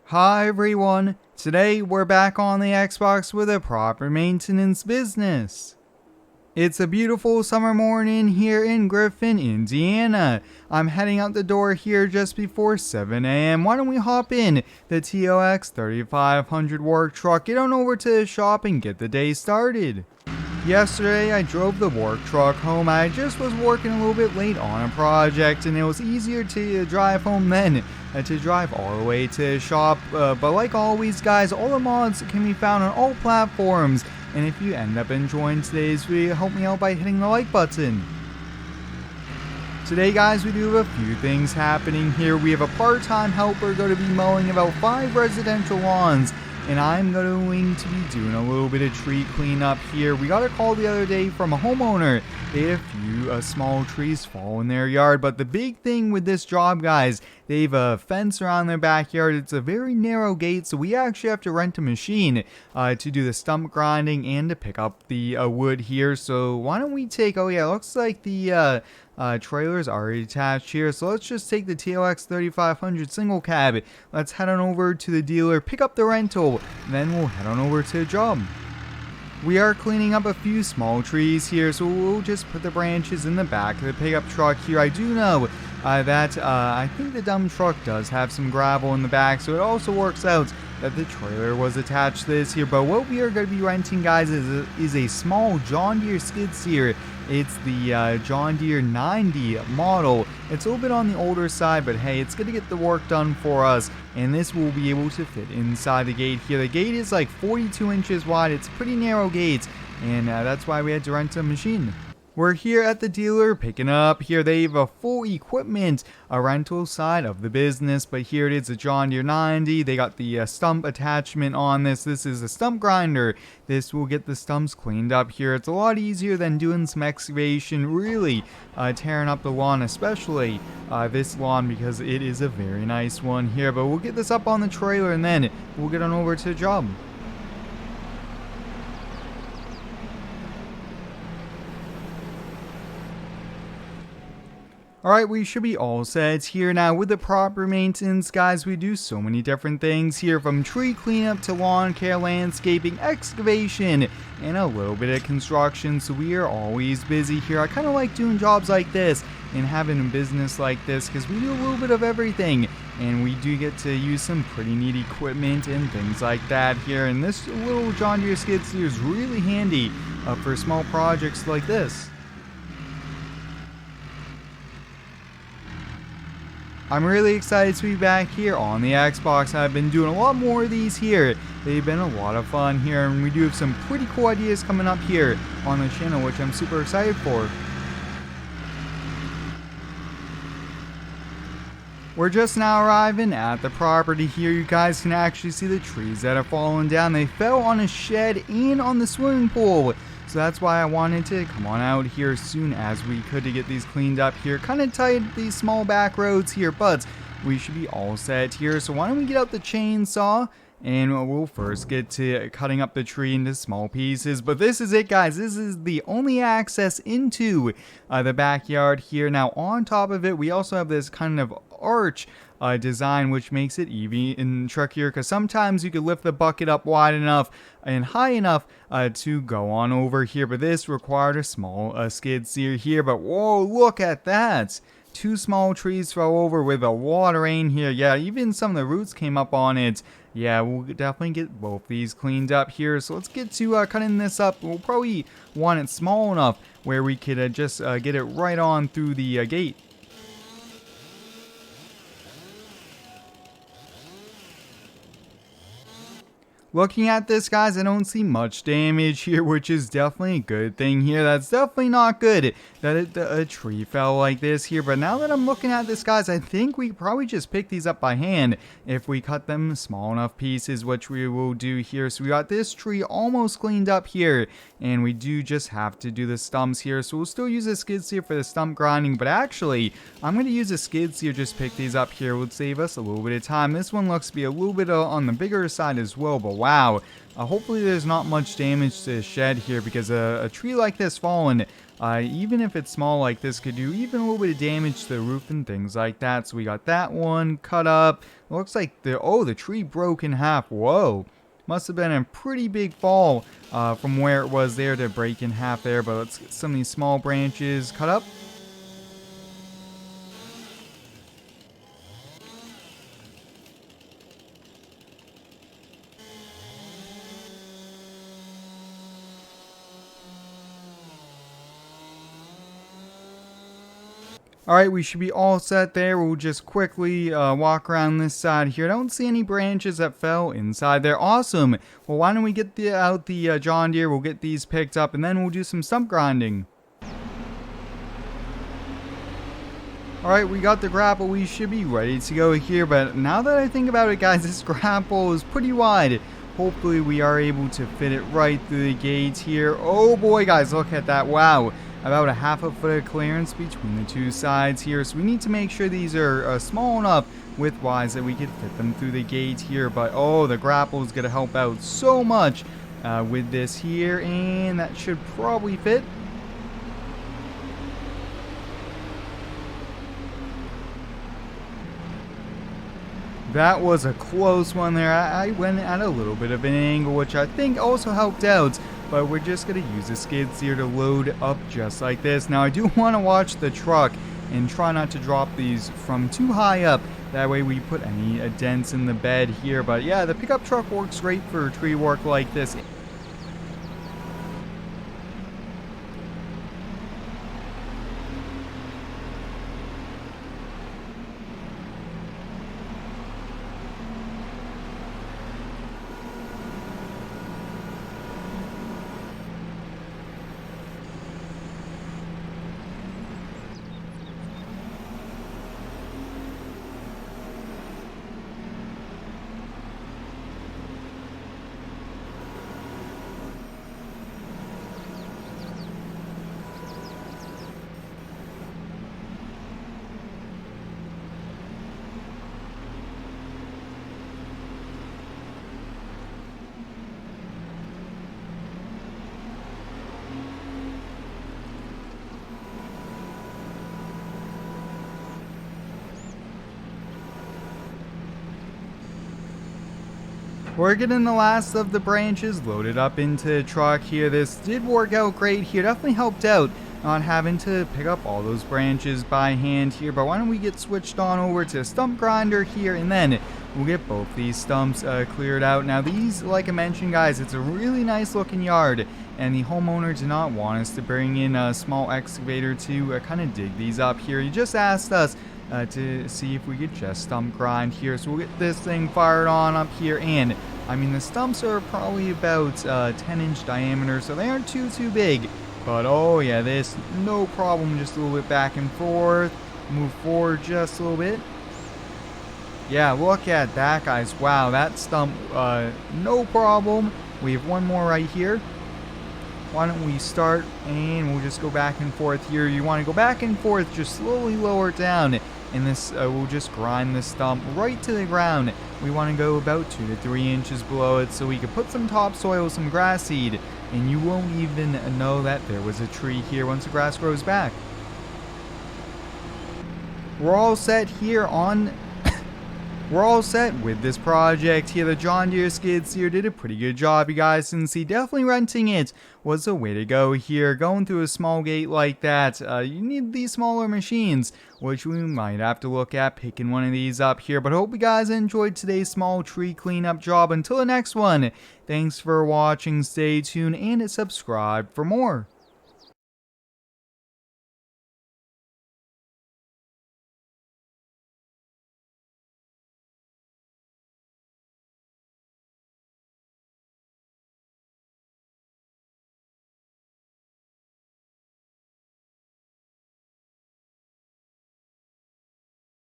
Hi everyone, today we're back on the Xbox with a proper maintenance business. It's a beautiful summer morning here in Griffin, Indiana. I'm heading out the door here just before 7 a.m. Why don't we hop in the TOX 3500 work truck, get on over to the shop and get the day started. Yesterday I drove the work truck home. I just was working a little bit late on a project and it was easier to drive home than to drive all the way to the shop. But like always guys, all the mods can be found on all platforms. And if you end up enjoying today's video, help me out by hitting the like button. Today guys, we do have a few things happening here. We have a part-time helper going to be mowing about 5 residential lawns. And I'm going to be doing a little bit of tree cleanup here. We got a call the other day from a homeowner. They had a few small trees fall in their yard. But the big thing with this job, guys, they have a fence around their backyard. It's a very narrow gate, so we actually have to rent a machine to do the stump grinding and to pick up the wood here. So why don't we take, oh yeah, looks like the trailer's already attached here, so let's just take the TOX 3500 single cab. Let's head on over to the dealer, pick up the rental, and then we'll head on over to the job. We are cleaning up a few small trees here, so we'll just put the branches in the back of the pickup truck here. I do know that I think the dump truck does have some gravel in the back, so it also works out that the trailer was attached to this here. But what we are going to be renting, guys, is a small John Deere skid steer. It's the John Deere 90 model. It's a little bit on the older side, but hey, it's going to get the work done for us. And this will be able to fit inside the gate here. The gate is like 42 inches wide. It's a pretty narrow gate, and that's why we had to rent a machine. We're here at the dealer picking up here. They have a full equipment, a rental side of the business, but here it is, a John Deere 90. They got the stump attachment on this. This is a stump grinder. This will get the stumps cleaned up here. It's a lot easier than doing some excavation, really tearing up the lawn, especially this lawn, because it is a very nice one here. But we'll get this up on the trailer and then we'll get on over to the job. Alright, we should be all set here now. With the proper maintenance, guys, we do so many different things here, from tree cleanup to lawn care, landscaping, excavation, and a little bit of construction, so we are always busy here. I kind of like doing jobs like this and having a business like this because we do a little bit of everything, and we do get to use some pretty neat equipment and things like that here. And this little John Deere skid steer is really handy for small projects like this. I'm really excited to be back here on the Xbox. I've been doing a lot more of these here. They've been a lot of fun here, and we do have some pretty cool ideas coming up here on the channel, which I'm super excited for. We're just now arriving at the property here. You guys can actually see the trees that have fallen down. They fell on a shed and on the swimming pool. So that's why I wanted to come on out here as soon as we could to get these cleaned up here. Kind of tight, these small back roads here, but we should be all set here. So why don't we get out the chainsaw, and we'll first get to cutting up the tree into small pieces. But this is it, guys. This is the only access into the backyard here. Now on top of it, we also have this kind of arch design, which makes it even trickier, because sometimes you could lift the bucket up wide enough and high enough to go on over here, but this required a small skid steer here. But whoa, look at that! 2 small trees fell over with a lot of rain here. Yeah, even some of the roots came up on it. Yeah, we'll definitely get both these cleaned up here. So let's get to cutting this up. We'll probably want it small enough where we could just get it right on through the gate. Looking at this, guys, I don't see much damage here, which is definitely a good thing here. That's definitely not good that a tree fell like this here. But now that I'm looking at this, guys, I think we probably just pick these up by hand if we cut them small enough pieces, which we will do here. So we got this tree almost cleaned up here, and we do just have to do the stumps here. So we'll still use a skid steer for the stump grinding, but actually, I'm going to use a skid steer, just pick these up here. It would save us a little bit of time. This one looks to be a little bit on the bigger side as well, but wow. Hopefully there's not much damage to the shed here, because a tree like this falling Even if it's small like this, could do even a little bit of damage to the roof and things like that. So we got that one cut up. It looks like the tree broke in half. Whoa. Must have been a pretty big fall from where it was there to break in half there. But let's get some of these small branches cut up. Alright, we should be all set there. We'll just quickly walk around this side here. I don't see any branches that fell inside there. Awesome. Well, why don't we get out the John Deere. We'll get these picked up, and then we'll do some stump grinding. Alright, we got the grapple. We should be ready to go here. But now that I think about it, guys, this grapple is pretty wide. Hopefully, we are able to fit it right through the gates here. Oh, boy, guys, look at that. Wow. About a half a foot of clearance between the two sides here, so we need to make sure these are small enough width-wise that we could fit them through the gate here. But oh, the grapple is going to help out so much with this here, and that should probably fit. That was a close one there. I went at a little bit of an angle, which I think also helped out. But we're just going to use the skid steer to load up just like this. Now, I do want to watch the truck and try not to drop these from too high up. That way we put any dents in the bed here. But yeah, the pickup truck works great for tree work like this. We're getting the last of the branches loaded up into the truck here. This did work out great here. Definitely helped out not having to pick up all those branches by hand here. But why don't we get switched on over to stump grinder here, and then we'll get both these stumps cleared out. Now these, like I mentioned, guys, it's a really nice looking yard, and the homeowner did not want us to bring in a small excavator to kind of dig these up here. He just asked us to see if we could just stump grind here. So we'll get this thing fired on up here, and I mean the stumps are probably about 10-inch diameter, so they aren't too big. But oh yeah, this no problem, just a little bit back and forth, move forward just a little bit. Yeah, look at that, guys. Wow, that stump, no problem. We have one more right here. Why don't we start, and we'll just go back and forth here. You want to go back and forth, just slowly lower it down, and this we'll just grind the stump right to the ground. We want to go about 2 to 3 inches below it, so we can put some topsoil, some grass seed, and you won't even know that there was a tree here once the grass grows back. We're all set here on We're all set with this project here. The John Deere skid steer did a pretty good job, you guys, since definitely renting it was the way to go here. Going through a small gate like that, you need these smaller machines, which we might have to look at picking one of these up here. But I hope you guys enjoyed today's small tree cleanup job. Until the next one, thanks for watching, stay tuned, and subscribe for more.